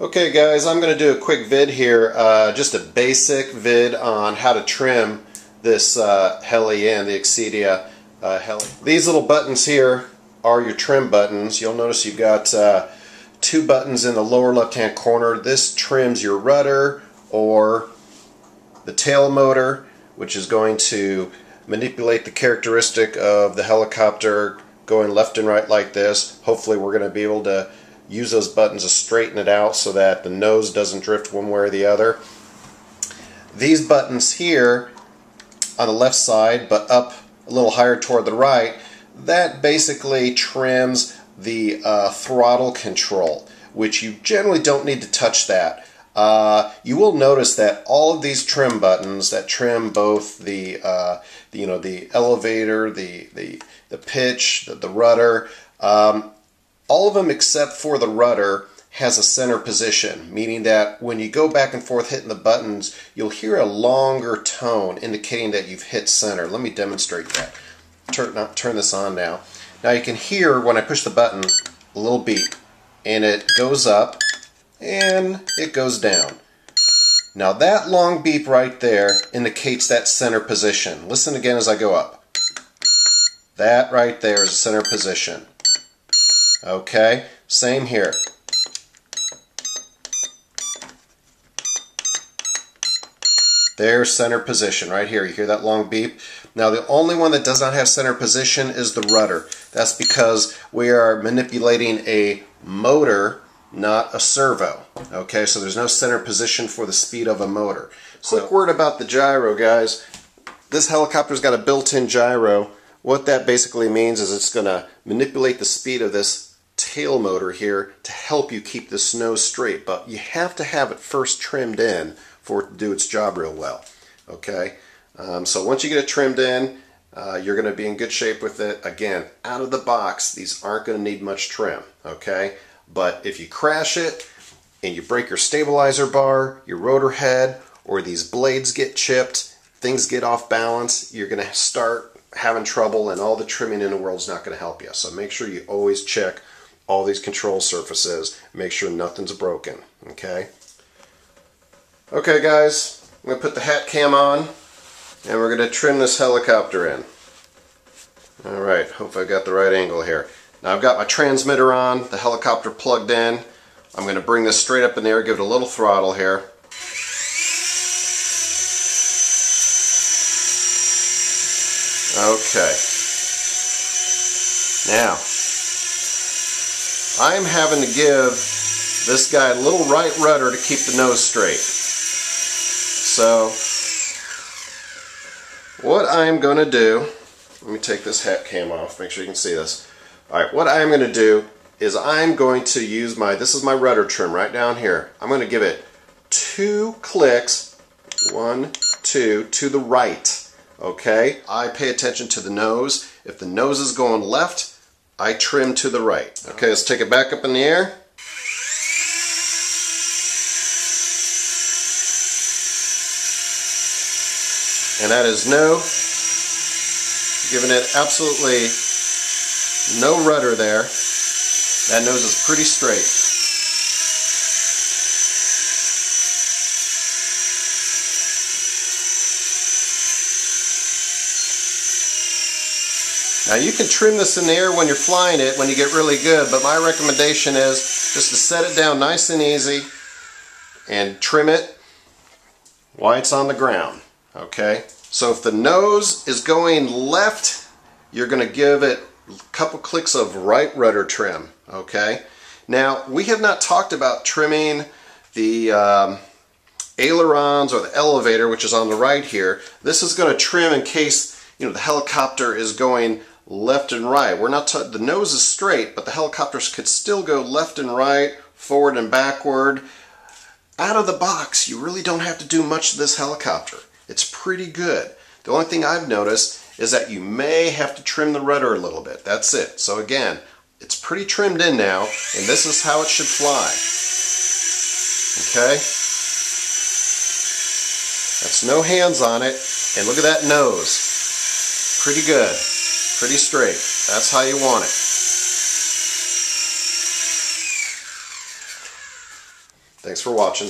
Okay guys, I'm going to do a quick vid here, just a basic vid on how to trim this Heli and the Xieda Heli. These little buttons here are your trim buttons. You'll notice you've got two buttons in the lower left hand corner. This trims your rudder or the tail motor, which is going to manipulate the characteristic of the helicopter going left and right like this. Hopefully we're going to be able to use those buttons to straighten it out so that the nose doesn't drift one way or the other. These buttons here on the left side, but up a little higher toward the right, that basically trims the throttle control, which you generally don't need to touch that. You will notice that all of these trim buttons that trim both the the elevator, the pitch, the rudder, all of them except for the rudder has a center position, meaning that when you go back and forth hitting the buttons, you'll hear a longer tone indicating that you've hit center. Let me demonstrate that. Turn this on now. Now you can hear when I push the button a little beep, and it goes up and it goes down. Now that long beep right there indicates that center position. Listen again as I go up. That right there is a center position. Okay, same here. There's center position right here. You hear that long beep? Now the only one that does not have center position is the rudder. That's because we are manipulating a motor, not a servo. Okay, so there's no center position for the speed of a motor. So, quick word about the gyro, guys. This helicopter's got a built-in gyro. What that basically means is it's going to manipulate the speed of this tail motor here to help you keep this nose straight, but you have to have it first trimmed in for it to do its job real well. Okay, so once you get it trimmed in, you're going to be in good shape with it. Again, out of the box, these aren't going to need much trim. Okay, but if you crash it and you break your stabilizer bar, your rotor head, or these blades get chipped, things get off balance, you're going to start having trouble, and all the trimming in the world is not going to help you. So make sure you always check all these control surfaces, make sure nothing's broken. Okay guys, I'm going to put the hat cam on and we're going to trim this helicopter in. Alright, hope I got the right angle here. Now I've got my transmitter on, the helicopter plugged in. I'm going to bring this straight up in the air, give it a little throttle here. Okay. Now, I'm having to give this guy a little right rudder to keep the nose straight. So, what I'm going to do, let me take this hat cam off, make sure you can see this. Alright, what I'm going to do is I'm going to use this is my rudder trim right down here. I'm going to give it 2 clicks, 1, 2, to the right. Okay, I pay attention to the nose. If the nose is going left, I trim to the right. Okay, let's take it back up in the air. And that is giving it absolutely no rudder there. That nose is pretty straight. Now you can trim this in the air when you're flying it, when you get really good, but my recommendation is just to set it down nice and easy and trim it while it's on the ground. Okay? So if the nose is going left, you're going to give it a couple clicks of right rudder trim. Okay? Now, we have not talked about trimming the ailerons or the elevator, which is on the right here. This is going to trim in case the helicopter is going left and right. The nose is straight, but the helicopters could still go left and right, forward and backward. Out of the box, you really don't have to do much to this helicopter. It's pretty good. The only thing I've noticed is that you may have to trim the rudder a little bit. That's it. So again, it's pretty trimmed in now, and this is how it should fly. Okay? That's no hands on it, and look at that nose. Pretty good. Pretty straight. That's how you want it. Thanks for watching.